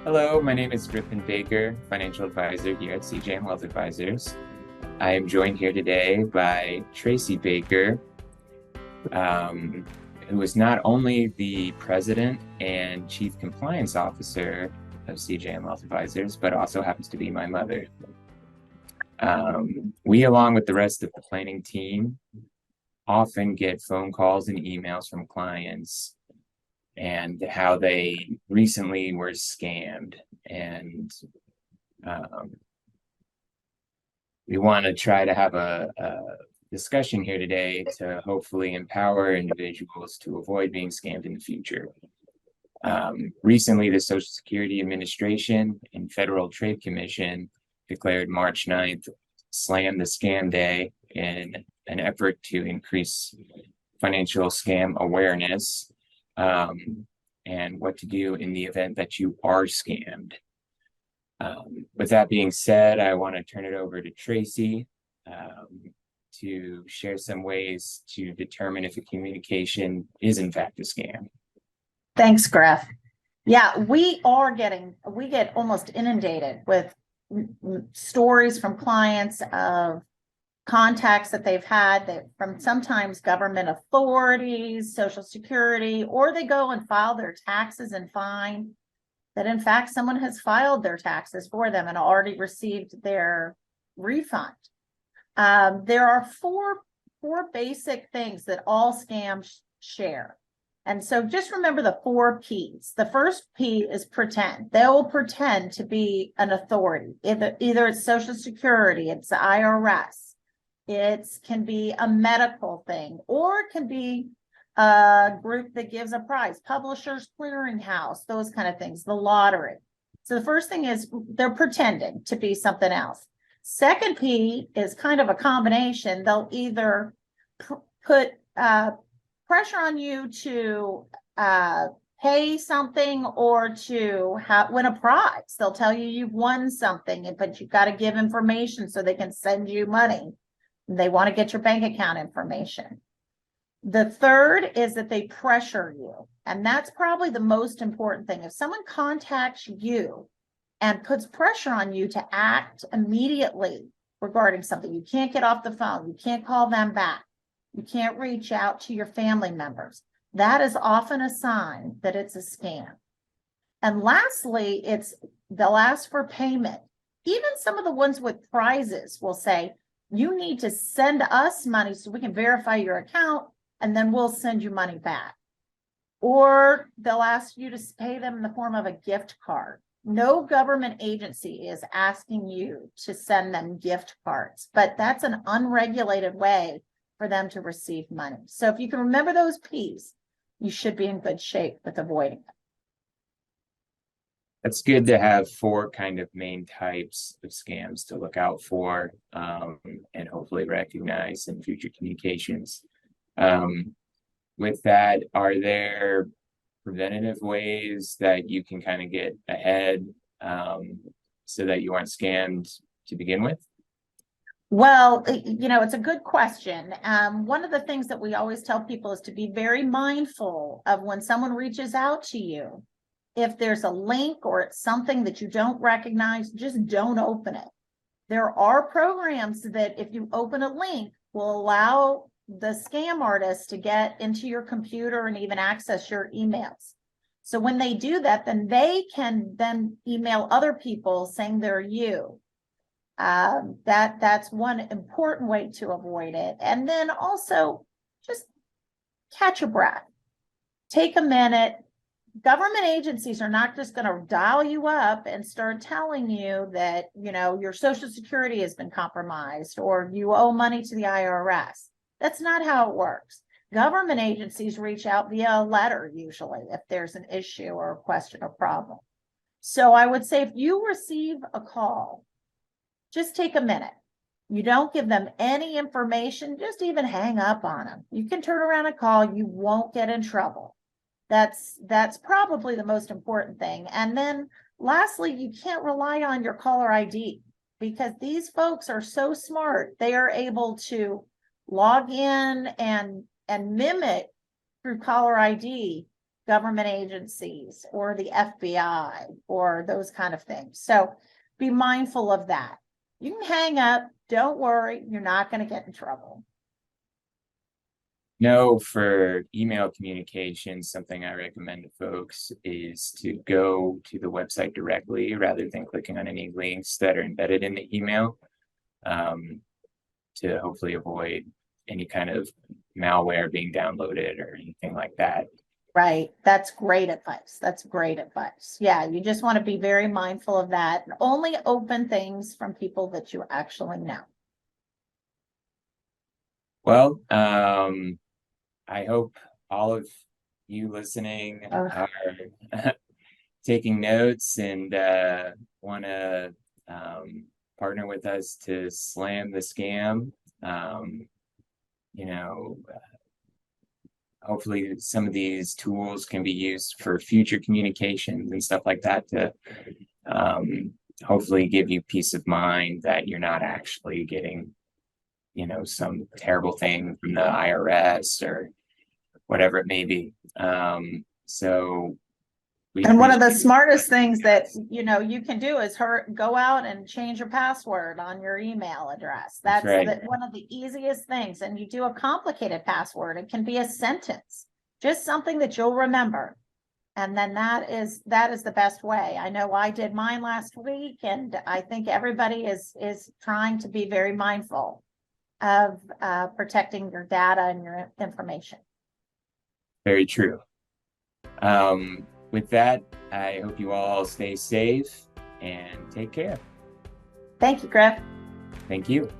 Hello, my name is Griffin Baker, financial advisor here at CJM Advisors. I am joined here today by Tracey Baker, um, who is not only the president and chief compliance officer of CJM Advisors, but also happens to be my mother. We, along with the rest of the planning team, often get phone calls and emails from clients and how they recently were scammed. And um, we want to try to have a discussion here today to hopefully empower individuals to avoid being scammed in the future. Recently, the Social Security Administration and Federal Trade Commission declared March 9th Slam the Scam Day in an effort to increase financial scam awareness, and what to do in the event that you are scammed. With that being said, I want to turn it over to Tracey to share some ways to determine if a communication is in fact a scam. Thanks, Griff. Yeah, we get almost inundated with stories from clients of contacts that they've had from sometimes government authorities, Social Security, or they go and file their taxes and find that in fact someone has filed their taxes for them and already received their refund. There are four basic things that all scams share. And so just remember the 4 P's. The first P is pretend. They will pretend to be an authority. Either it's Social Security, it's the IRS, it can be a medical thing, or it can be a group that gives a prize, Publishers Clearinghouse, those kind of things, the lottery. So the first thing is they're pretending to be something else. Second P is kind of a combination. They'll either put pressure on you to pay something or to win a prize. They'll tell you you've won something, but you've got to give information so they can send you money. They want to get your bank account information. The third is that they pressure you. And that's probably the most important thing. If someone contacts you and puts pressure on you to act immediately regarding something, you can't get off the phone, you can't call them back, you can't reach out to your family members, that is often a sign that it's a scam. And lastly, they'll ask for payment. Even some of the ones with prizes will say, you need to send us money so we can verify your account, and then we'll send you money back. Or they'll ask you to pay them in the form of a gift card. No government agency is asking you to send them gift cards, but that's an unregulated way for them to receive money. So if you can remember those P's, you should be in good shape with avoiding it. That's good to have 4 kind of main types of scams to look out for, and hopefully recognize in future communications. With that, are there preventative ways that you can kind of get ahead so that you aren't scammed to begin with? Well, it's a good question. One of the things that we always tell people is to be very mindful of when someone reaches out to you. If there's a link or it's something that you don't recognize, just don't open it. There are programs that if you open a link will allow the scam artist to get into your computer and even access your emails. So when they do that, then they can then email other people saying they're you. That's one important way to avoid it. And then also just catch your breath. Take a minute. Government agencies are not just going to dial you up and start telling you that, your Social Security has been compromised or you owe money to the IRS. That's not how it works. Government agencies reach out via a letter, usually, if there's an issue or a question or problem. So I would say if you receive a call, just take a minute. You don't give them any information, just even hang up on them. You can turn around and call, you won't get in trouble. That's probably the most important thing. And then lastly, you can't rely on your caller ID because these folks are so smart. They are able to log in and mimic through caller ID government agencies or the FBI or those kind of things. So be mindful of that. You can hang up. Don't worry. You're not going to get in trouble. No, for email communication, something I recommend to folks is to go to the website directly rather than clicking on any links that are embedded in the email, to hopefully avoid any kind of malware being downloaded or anything like that. Right. That's great advice. That's great advice. Yeah, you just want to be very mindful of that and only open things from people that you actually know. Well, I hope all of you listening are taking notes and want to partner with us to slam the scam. You know, hopefully some of these tools can be used for future communications and stuff like that to hopefully give you peace of mind that you're not actually getting, you know, some terrible thing from the IRS or whatever it may be. So and one of the smartest things that you can do is go out and change your password on your email address. That's right. One of the easiest things. And you do a complicated password. It can be a sentence, just something that you'll remember. And then that is the best way. I know I did mine last week, and I think everybody is trying to be very mindful of protecting your data and your information. Very true. With that, I hope you all stay safe and take care. Thank you, Griff. Thank you.